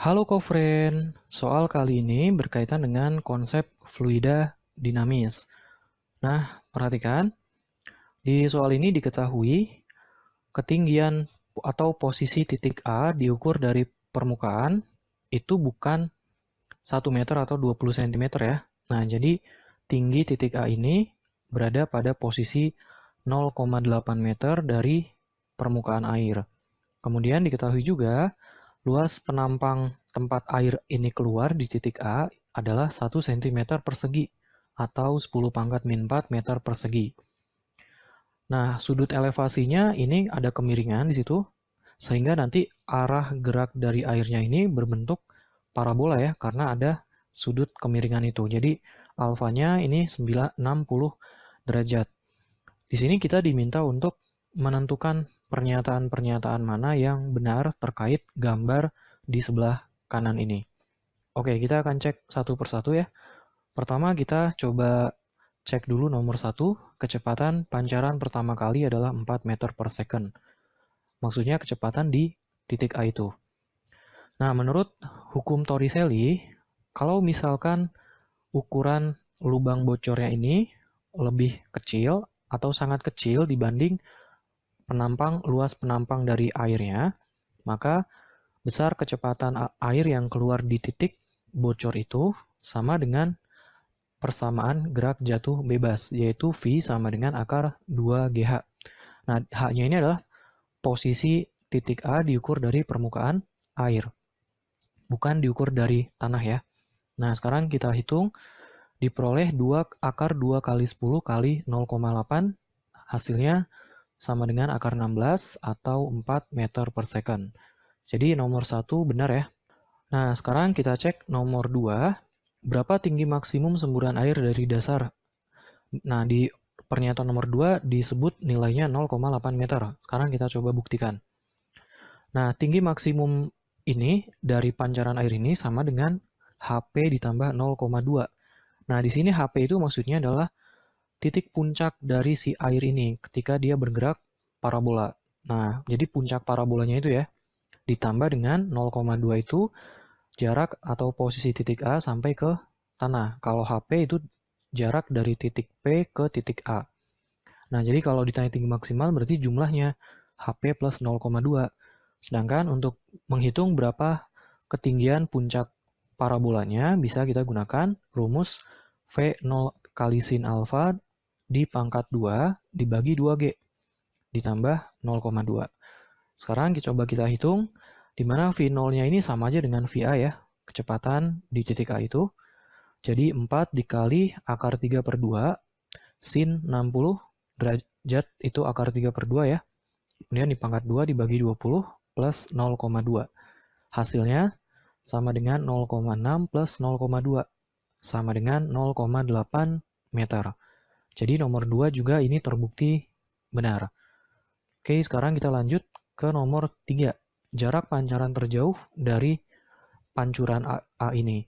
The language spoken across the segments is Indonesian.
Halo Kofren, soal kali ini berkaitan dengan konsep fluida dinamis. Nah, perhatikan, di soal ini diketahui ketinggian atau posisi titik A diukur dari permukaan itu bukan 1 meter atau 20 cm ya. Nah, jadi tinggi titik A ini berada pada posisi 0,8 meter dari permukaan air. Kemudian diketahui juga luas penampang tempat air ini keluar di titik A adalah 1 cm persegi atau 10⁻⁴ meter persegi. Nah, sudut elevasinya ini ada kemiringan di situ, sehingga nanti arah gerak dari airnya ini berbentuk parabola ya, karena ada sudut kemiringan itu. Jadi, alfanya ini 60 derajat. Di sini kita diminta untuk menentukan pernyataan-pernyataan mana yang benar terkait gambar di sebelah kanan ini. Oke, kita akan cek satu persatu ya. Pertama kita coba cek dulu nomor 1, kecepatan pancaran pertama kali adalah 4 meter per second. Maksudnya kecepatan di titik A itu. Nah, menurut hukum Torricelli, kalau misalkan ukuran lubang bocornya ini lebih kecil atau sangat kecil dibanding luas penampang dari airnya, maka besar kecepatan air yang keluar di titik bocor itu sama dengan persamaan gerak jatuh bebas, yaitu V sama dengan akar 2GH. Nah, H-nya ini adalah posisi titik A diukur dari permukaan air, bukan diukur dari tanah ya. Nah, sekarang kita hitung, diperoleh 2 akar 2 kali 10 kali 0,8, hasilnya sama dengan akar 16 atau 4 meter per second. Jadi nomor 1 benar ya. Nah, sekarang kita cek nomor 2, berapa tinggi maksimum semburan air dari dasar. Nah, di pernyataan nomor 2 disebut nilainya 0,8 meter. Sekarang kita coba buktikan. Nah, tinggi maksimum ini dari pancaran air ini sama dengan HP ditambah 0,2. Nah, di sini HP itu maksudnya adalah titik puncak dari si air ini ketika dia bergerak parabola. Nah, jadi puncak parabolanya itu ya, ditambah dengan 0,2 itu jarak atau posisi titik A sampai ke tanah. Kalau HP itu jarak dari titik P ke titik A. Nah, jadi kalau ditanya tinggi maksimal berarti jumlahnya HP plus 0,2. Sedangkan untuk menghitung berapa ketinggian puncak parabolanya bisa kita gunakan rumus V0 kali sin alfa di pangkat 2 dibagi 2G ditambah 0,2. Sekarang coba kita hitung, di mana V0-nya ini sama aja dengan VA ya, kecepatan di titik A itu. Jadi 4 dikali akar 3 per 2, sin 60 derajat itu akar 3 per 2 ya. Kemudian di pangkat 2 dibagi 20 plus 0,2. Hasilnya sama dengan 0,6 plus 0,2, sama dengan 0,8 meter. Jadi nomor 2 juga ini terbukti benar. Oke, sekarang kita lanjut ke nomor 3. Jarak pancaran terjauh dari pancuran A ini.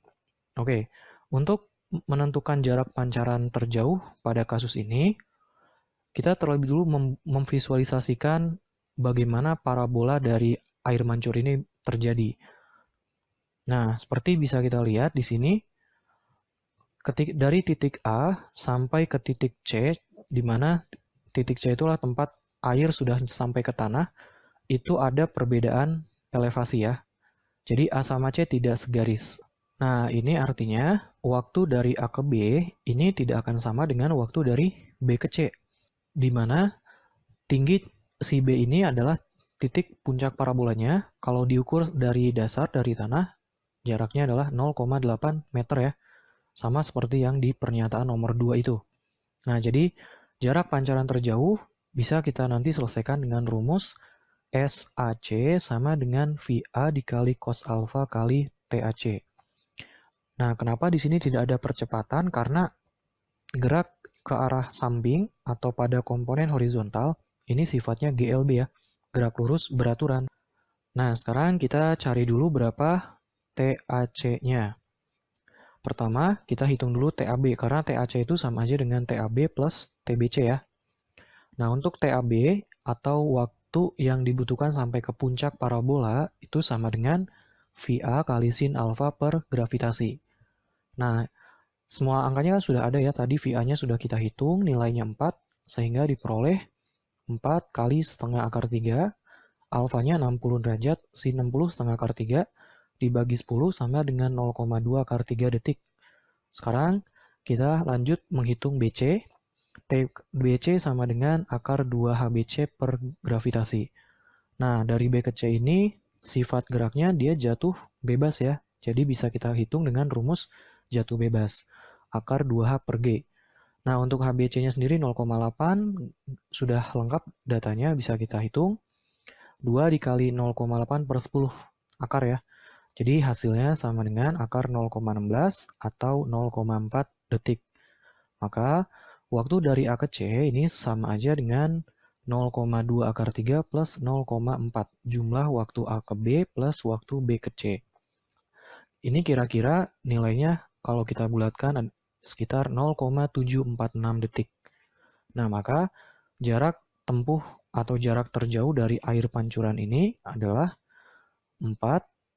Oke, untuk menentukan jarak pancaran terjauh pada kasus ini, kita terlebih dulu memvisualisasikan bagaimana parabola dari air mancur ini terjadi. Nah, seperti bisa kita lihat di sini, dari titik A sampai ke titik C, di mana titik C itulah tempat air sudah sampai ke tanah, itu ada perbedaan elevasi ya. Jadi A sama C tidak segaris. Nah, ini artinya waktu dari A ke B ini tidak akan sama dengan waktu dari B ke C, di mana tinggi si B ini adalah titik puncak parabolanya. Kalau diukur dari dasar, dari tanah, jaraknya adalah 0,8 meter ya. Sama seperti yang di pernyataan nomor 2 itu. Nah, jadi jarak pancaran terjauh bisa kita nanti selesaikan dengan rumus SAC sama dengan VA dikali cos alpha kali TAC. Nah, kenapa di sini tidak ada percepatan? Karena gerak ke arah samping atau pada komponen horizontal ini sifatnya GLB ya, gerak lurus beraturan. Nah, sekarang kita cari dulu berapa TAC-nya. Pertama, kita hitung dulu TAB, karena TAC itu sama aja dengan TAB plus TBC ya. Nah, untuk TAB atau waktu yang dibutuhkan sampai ke puncak parabola itu sama dengan VA kali sin alfa per gravitasi. Nah, semua angkanya sudah ada ya, tadi VA-nya sudah kita hitung, nilainya 4, sehingga diperoleh 4 kali setengah akar 3, alfanya 60 derajat, sin 60 setengah akar 3, dibagi 10 sama dengan 0,2 akar 3 detik. Sekarang kita lanjut menghitung BC. BC sama dengan akar 2HBC per gravitasi. Nah, dari B ke C ini sifat geraknya dia jatuh bebas ya. Jadi bisa kita hitung dengan rumus jatuh bebas. Akar 2H per G. Nah, untuk HBC-nya sendiri 0,8 sudah lengkap datanya bisa kita hitung. 2 dikali 0,8 per 10 akar ya. Jadi hasilnya sama dengan akar 0,16 atau 0,4 detik. Maka waktu dari A ke C ini sama aja dengan 0,2 akar 3 plus 0,4. Jumlah waktu A ke B plus waktu B ke C. Ini kira-kira nilainya kalau kita bulatkan sekitar 0,746 detik. Nah, maka jarak tempuh atau jarak terjauh dari air pancuran ini adalah 4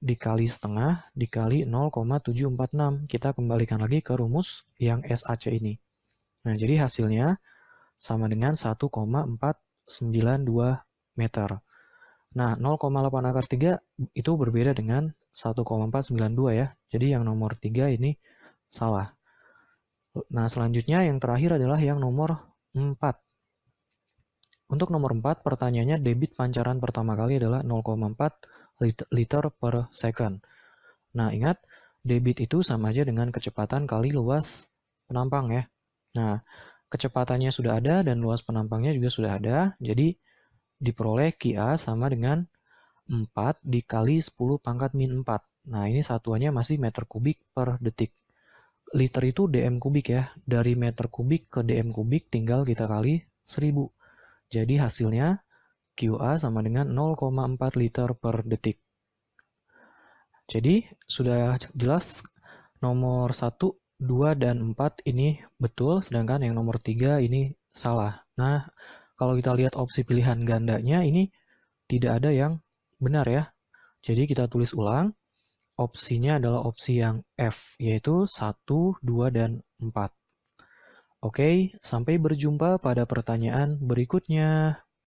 dikali setengah dikali 0,746. Kita kembalikan lagi ke rumus yang SAC ini. Nah, jadi hasilnya sama dengan 1,492 meter. Nah, 0,8 akar 3 itu berbeda dengan 1,492 ya. Jadi yang nomor 3 ini salah. Nah, selanjutnya yang terakhir adalah yang nomor 4. Untuk nomor 4, pertanyaannya debit pancaran pertama kali adalah 0,4 liter per second. Nah, ingat, debit itu sama aja dengan kecepatan kali luas penampang ya. Nah, kecepatannya sudah ada dan luas penampangnya juga sudah ada. Jadi, diperoleh QA sama dengan 4 dikali 10 pangkat min 4. Nah, ini satuannya masih meter kubik per detik. Liter itu dm kubik ya. Dari meter kubik ke dm kubik tinggal kita kali 1000. Jadi hasilnya QA sama dengan 0,4 liter per detik. Jadi sudah jelas nomor 1, 2, dan 4 ini betul, sedangkan yang nomor 3 ini salah. Nah, kalau kita lihat opsi pilihan gandanya ini tidak ada yang benar ya. Jadi kita tulis ulang, opsinya adalah opsi yang F, yaitu 1, 2, dan 4. Oke, sampai berjumpa pada pertanyaan berikutnya.